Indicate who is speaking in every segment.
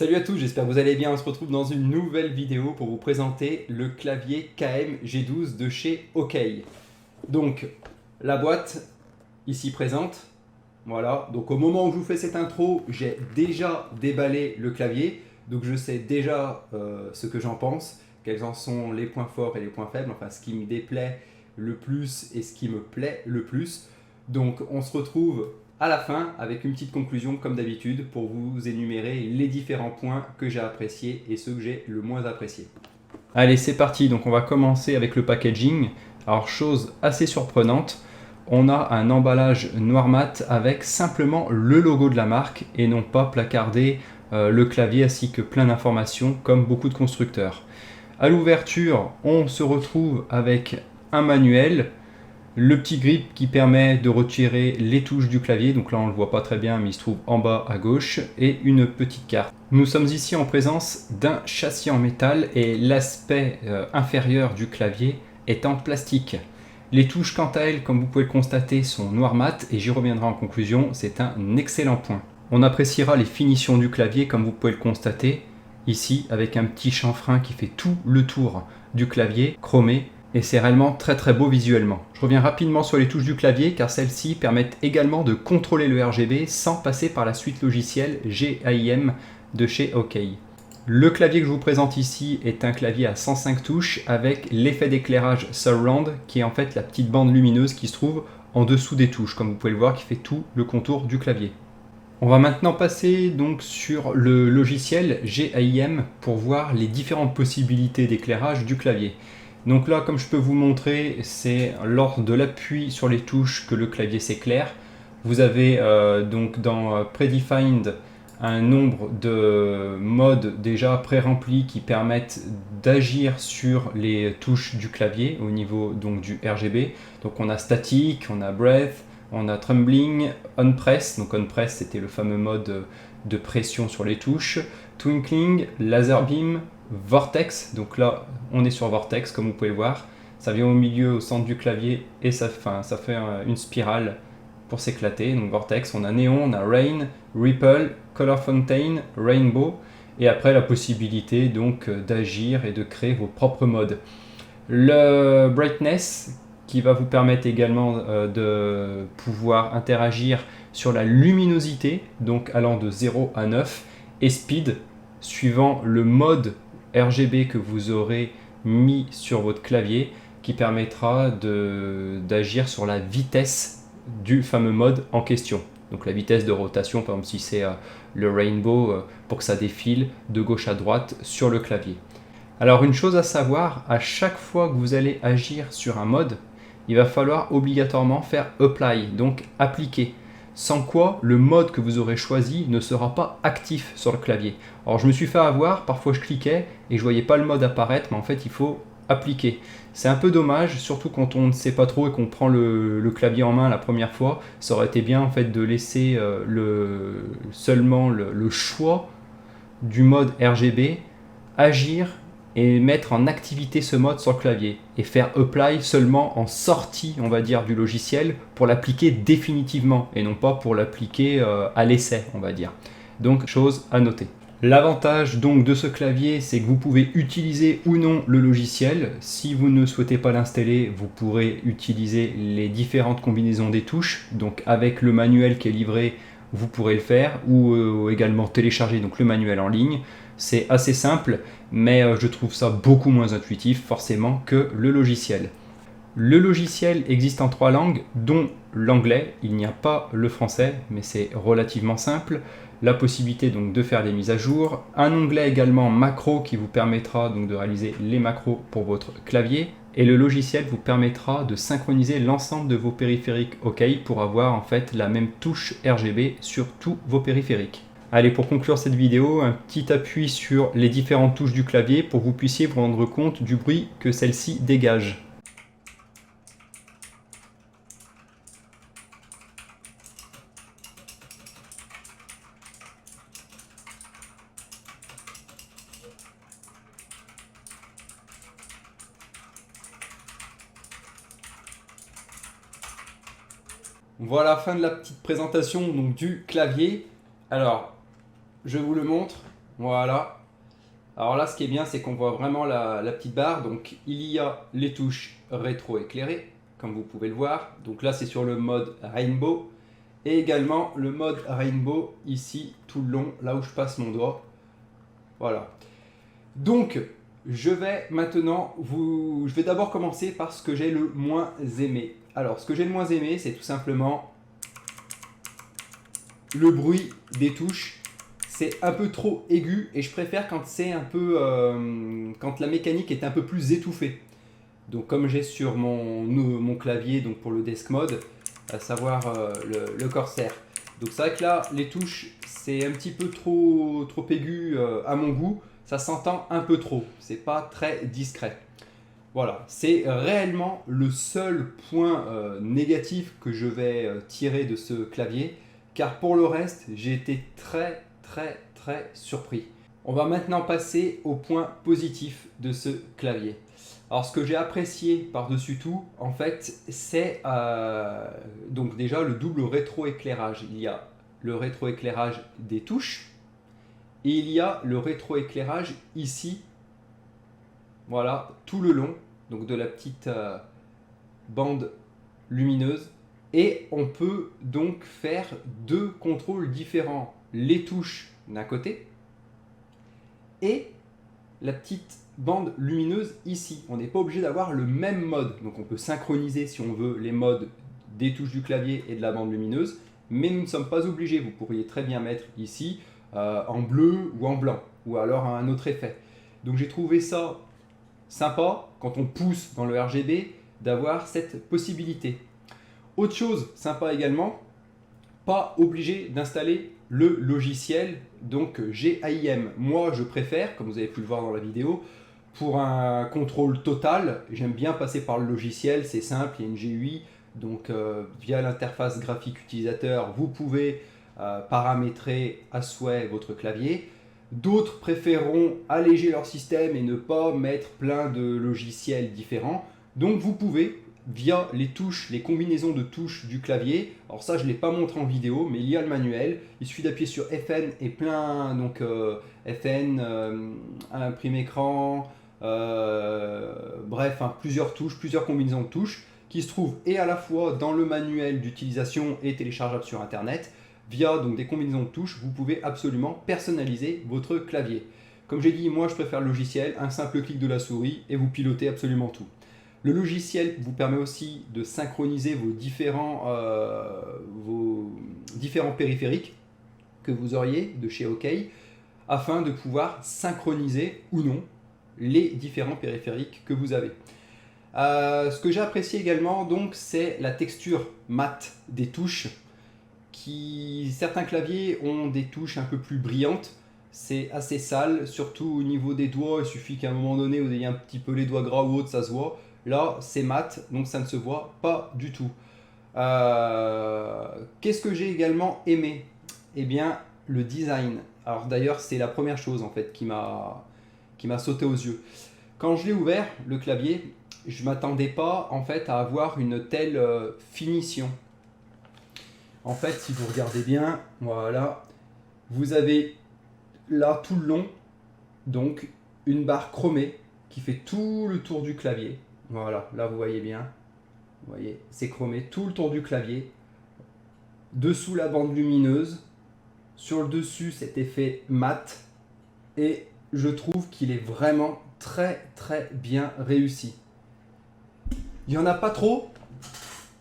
Speaker 1: Salut à tous, j'espère que vous allez bien. On se retrouve dans une nouvelle vidéo pour vous présenter le clavier KM G12 de chez OK. Donc, la boîte ici présente. Voilà, donc au moment où je vous fais cette intro, j'ai déjà déballé le clavier. Donc je sais déjà ce que j'en pense, quels en sont les points forts et les points faibles, enfin ce qui me déplaît le plus et ce qui me plaît le plus. Donc on se retrouve à la fin avec une petite conclusion comme d'habitude pour vous énumérer les différents points que j'ai appréciés et ceux que j'ai le moins appréciés. Allez, c'est parti, donc on va commencer avec le packaging. Alors chose assez surprenante, on a un emballage noir mat avec simplement le logo de la marque et non pas placardé le clavier ainsi que plein d'informations comme beaucoup de constructeurs. À l'ouverture, on se retrouve avec un manuel, le petit grip qui permet de retirer les touches du clavier, donc là on ne le voit pas très bien mais il se trouve en bas à gauche, et une petite carte. Nous sommes ici en présence d'un châssis en métal et l'aspect inférieur du clavier est en plastique. Les touches quant à elles, comme vous pouvez le constater, sont noir mat et j'y reviendrai en conclusion, c'est un excellent point. On appréciera les finitions du clavier comme vous pouvez le constater, ici avec un petit chanfrein qui fait tout le tour du clavier chromé. Et c'est réellement très très beau visuellement. Je reviens rapidement sur les touches du clavier car celles-ci permettent également de contrôler le RGB sans passer par la suite logicielle GAIM de chez OK. Le clavier que je vous présente ici est un clavier à 105 touches avec l'effet d'éclairage Surround qui est en fait la petite bande lumineuse qui se trouve en dessous des touches, comme vous pouvez le voir, qui fait tout le contour du clavier. On va maintenant passer donc sur le logiciel GAIM pour voir les différentes possibilités d'éclairage du clavier. Donc là, comme je peux vous montrer, c'est lors de l'appui sur les touches que le clavier s'éclaire. Vous avez donc dans Predefined un nombre de modes déjà pré-remplis qui permettent d'agir sur les touches du clavier au niveau donc du RGB. Donc on a Static, on a Breath, on a Trembling, On Press. Donc On Press c'était le fameux mode de pression sur les touches. Twinkling, Laser Beam, Vortex, donc là on est sur Vortex comme vous pouvez le voir, ça vient au milieu, au centre du clavier et ça fait une spirale pour s'éclater. Donc Vortex, on a Néon, on a Rain, Ripple, Color Fountain, Rainbow et après la possibilité donc d'agir et de créer vos propres modes. Le Brightness qui va vous permettre également de pouvoir interagir sur la luminosité, donc allant de 0 à 9, et Speed suivant le mode RGB que vous aurez mis sur votre clavier qui permettra d'agir sur la vitesse du fameux mode en question. Donc la vitesse de rotation, par exemple si c'est le Rainbow, pour que ça défile de gauche à droite sur le clavier. Alors une chose à savoir, à chaque fois que vous allez agir sur un mode, il va falloir obligatoirement faire Apply, donc appliquer. Sans quoi, le mode que vous aurez choisi ne sera pas actif sur le clavier. Alors je me suis fait avoir, parfois je cliquais et je voyais pas le mode apparaître, mais en fait il faut appliquer. C'est un peu dommage, surtout quand on ne sait pas trop et qu'on prend le clavier en main la première fois. Ça aurait été bien en fait de laisser seulement le choix du mode RGB agir et mettre en activité ce mode sur le clavier et faire apply seulement en sortie, on va dire, du logiciel pour l'appliquer définitivement et non pas pour l'appliquer à l'essai, on va dire. Donc, chose à noter. L'avantage donc de ce clavier, c'est que vous pouvez utiliser ou non le logiciel. Si vous ne souhaitez pas l'installer, vous pourrez utiliser les différentes combinaisons des touches. Donc avec le manuel qui est livré, vous pourrez le faire ou également télécharger donc le manuel en ligne. C'est assez simple, mais je trouve ça beaucoup moins intuitif forcément que le logiciel. Le logiciel existe en 3 langues, dont l'anglais. Il n'y a pas le français, mais c'est relativement simple. La possibilité donc de faire des mises à jour. Un onglet également macro qui vous permettra donc de réaliser les macros pour votre clavier. Et le logiciel vous permettra de synchroniser l'ensemble de vos périphériques OK pour avoir en fait la même touche RGB sur tous vos périphériques. Allez, pour conclure cette vidéo, un petit appui sur les différentes touches du clavier pour que vous puissiez vous rendre compte du bruit que celle-ci dégage. Voilà, fin de la petite présentation donc, du clavier. Alors, je vous le montre. Voilà. Alors là, ce qui est bien, c'est qu'on voit vraiment la petite barre. Donc, il y a les touches rétro-éclairées, comme vous pouvez le voir. Donc là, c'est sur le mode Rainbow. Et également le mode Rainbow ici, tout le long, là où je passe mon doigt. Voilà. Donc, je vais maintenant Je vais d'abord commencer par ce que j'ai le moins aimé. Alors, ce que j'ai le moins aimé, c'est tout simplement le bruit des touches. C'est un peu trop aigu et je préfère quand c'est un peu quand la mécanique est un peu plus étouffée. Donc comme j'ai sur mon clavier donc pour le desk mode, à savoir le Corsair. Donc c'est vrai que là les touches c'est un petit peu trop aigu à mon goût. Ça s'entend un peu trop. C'est pas très discret. Voilà, c'est réellement le seul point négatif que je vais tirer de ce clavier, car pour le reste, j'ai été très surpris. On va maintenant passer au point positif de ce clavier. Alors ce que j'ai apprécié par-dessus tout, en fait, c'est donc déjà le double rétroéclairage. Il y a le rétroéclairage des touches et il y a le rétroéclairage ici, voilà, tout le long, donc de la petite bande lumineuse. Et on peut donc faire deux contrôles différents. Les touches d'un côté et la petite bande lumineuse ici. On n'est pas obligé d'avoir le même mode. Donc on peut synchroniser si on veut les modes des touches du clavier et de la bande lumineuse. Mais nous ne sommes pas obligés. Vous pourriez très bien mettre ici en bleu ou en blanc. Ou alors un autre effet. Donc j'ai trouvé ça sympa quand on pousse dans le RGB d'avoir cette possibilité. Autre chose sympa également, pas obligé d'installer le logiciel donc GAIM. Moi je préfère, comme vous avez pu le voir dans la vidéo, pour un contrôle total, j'aime bien passer par le logiciel, c'est simple, il y a une GUI, donc via l'interface graphique utilisateur, vous pouvez paramétrer à souhait votre clavier. D'autres préféreront alléger leur système et ne pas mettre plein de logiciels différents. Donc vous pouvez, via les touches, les combinaisons de touches du clavier, alors ça je ne l'ai pas montré en vidéo, mais il y a le manuel, il suffit d'appuyer sur FN et plein, donc FN, imprime écran, bref, hein, plusieurs touches, plusieurs combinaisons de touches qui se trouvent et à la fois dans le manuel d'utilisation et téléchargeable sur internet. Via donc des combinaisons de touches, vous pouvez absolument personnaliser votre clavier. Comme j'ai dit, moi je préfère le logiciel, un simple clic de la souris et vous pilotez absolument tout. Le logiciel vous permet aussi de synchroniser vos différents périphériques que vous auriez de chez OK afin de pouvoir synchroniser ou non les différents périphériques que vous avez. Ce que j'ai apprécié également donc c'est la texture mat des touches. Certains claviers ont des touches un peu plus brillantes, c'est assez sale, surtout au niveau des doigts, il suffit qu'à un moment donné vous ayez un petit peu les doigts gras ou autre, ça se voit. Là c'est mat, donc ça ne se voit pas du tout. Qu'est-ce que j'ai également aimé? Eh bien le design. Alors d'ailleurs c'est la première chose en fait qui m'a sauté aux yeux. Quand je l'ai ouvert, le clavier, je ne m'attendais pas en fait à avoir une telle finition. En fait, si vous regardez bien, voilà, vous avez là tout le long, donc une barre chromée qui fait tout le tour du clavier. Voilà, là vous voyez bien, vous voyez, c'est chromé tout le tour du clavier. Dessous la bande lumineuse, sur le dessus cet effet mat, et je trouve qu'il est vraiment très bien réussi. Il n'y en a pas trop,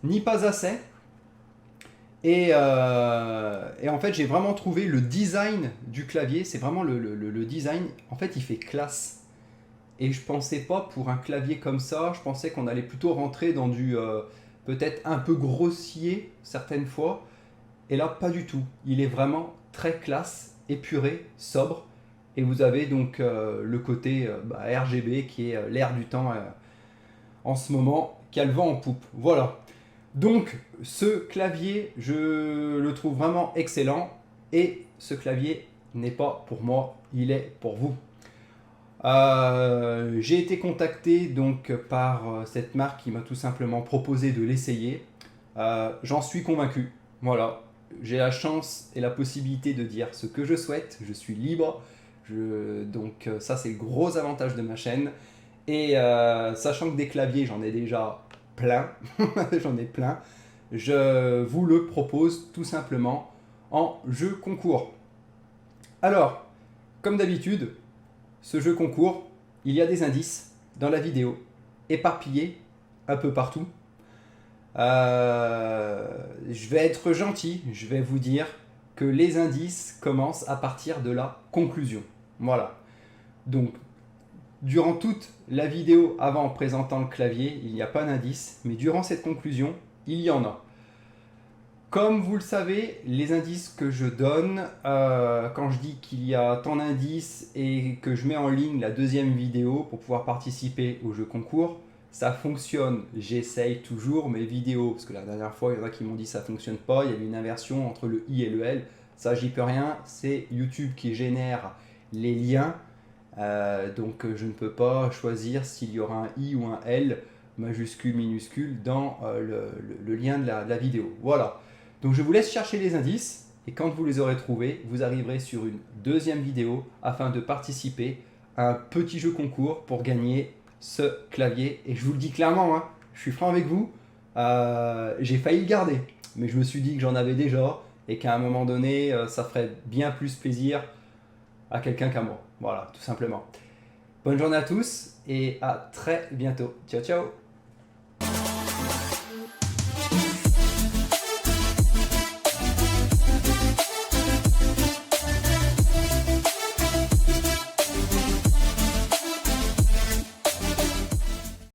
Speaker 1: ni pas assez. Et en fait, j'ai vraiment trouvé le design du clavier, c'est vraiment le design, en fait, il fait classe. Et je pensais pas pour un clavier comme ça, je pensais qu'on allait plutôt rentrer dans du peut-être un peu grossier certaines fois. Et là, pas du tout. Il est vraiment très classe, épuré, sobre. Et vous avez donc le côté RGB qui est l'air du temps en ce moment, qui a le vent en poupe. Voilà. Donc ce clavier, je le trouve vraiment excellent et ce clavier n'est pas pour moi, il est pour vous. J'ai été contacté donc par cette marque qui m'a tout simplement proposé de l'essayer. J'en suis convaincu. Voilà, j'ai la chance et la possibilité de dire ce que je souhaite, je suis libre. Donc ça c'est le gros avantage de ma chaîne. Et sachant que des claviers j'en ai déjà plein, j'en ai plein, je vous le propose tout simplement en jeu concours. Alors, comme d'habitude, ce jeu concours, il y a des indices dans la vidéo, éparpillés un peu partout. Je vais être gentil, je vais vous dire que les indices commencent à partir de la conclusion. Voilà. Donc, durant toute la vidéo avant en présentant le clavier, il n'y a pas d'indice, mais durant cette conclusion, il y en a. Comme vous le savez, les indices que je donne, quand je dis qu'il y a tant d'indices et que je mets en ligne la deuxième vidéo pour pouvoir participer au jeu concours, ça fonctionne. J'essaye toujours mes vidéos, parce que la dernière fois, il y en a qui m'ont dit que ça ne fonctionne pas, il y avait une inversion entre le I et le L. Ça, j'y peux rien, c'est YouTube qui génère les liens. Donc je ne peux pas choisir s'il y aura un I ou un L, majuscule, minuscule, dans le lien de la vidéo. Voilà. Donc je vous laisse chercher les indices et quand vous les aurez trouvés, vous arriverez sur une deuxième vidéo afin de participer à un petit jeu concours pour gagner ce clavier. Et je vous le dis clairement, hein, je suis franc avec vous, j'ai failli le garder, mais je me suis dit que j'en avais déjà et qu'à un moment donné, ça ferait bien plus plaisir à quelqu'un qu'à moi. Voilà, tout simplement. Bonne journée à tous et à très bientôt. Ciao, ciao!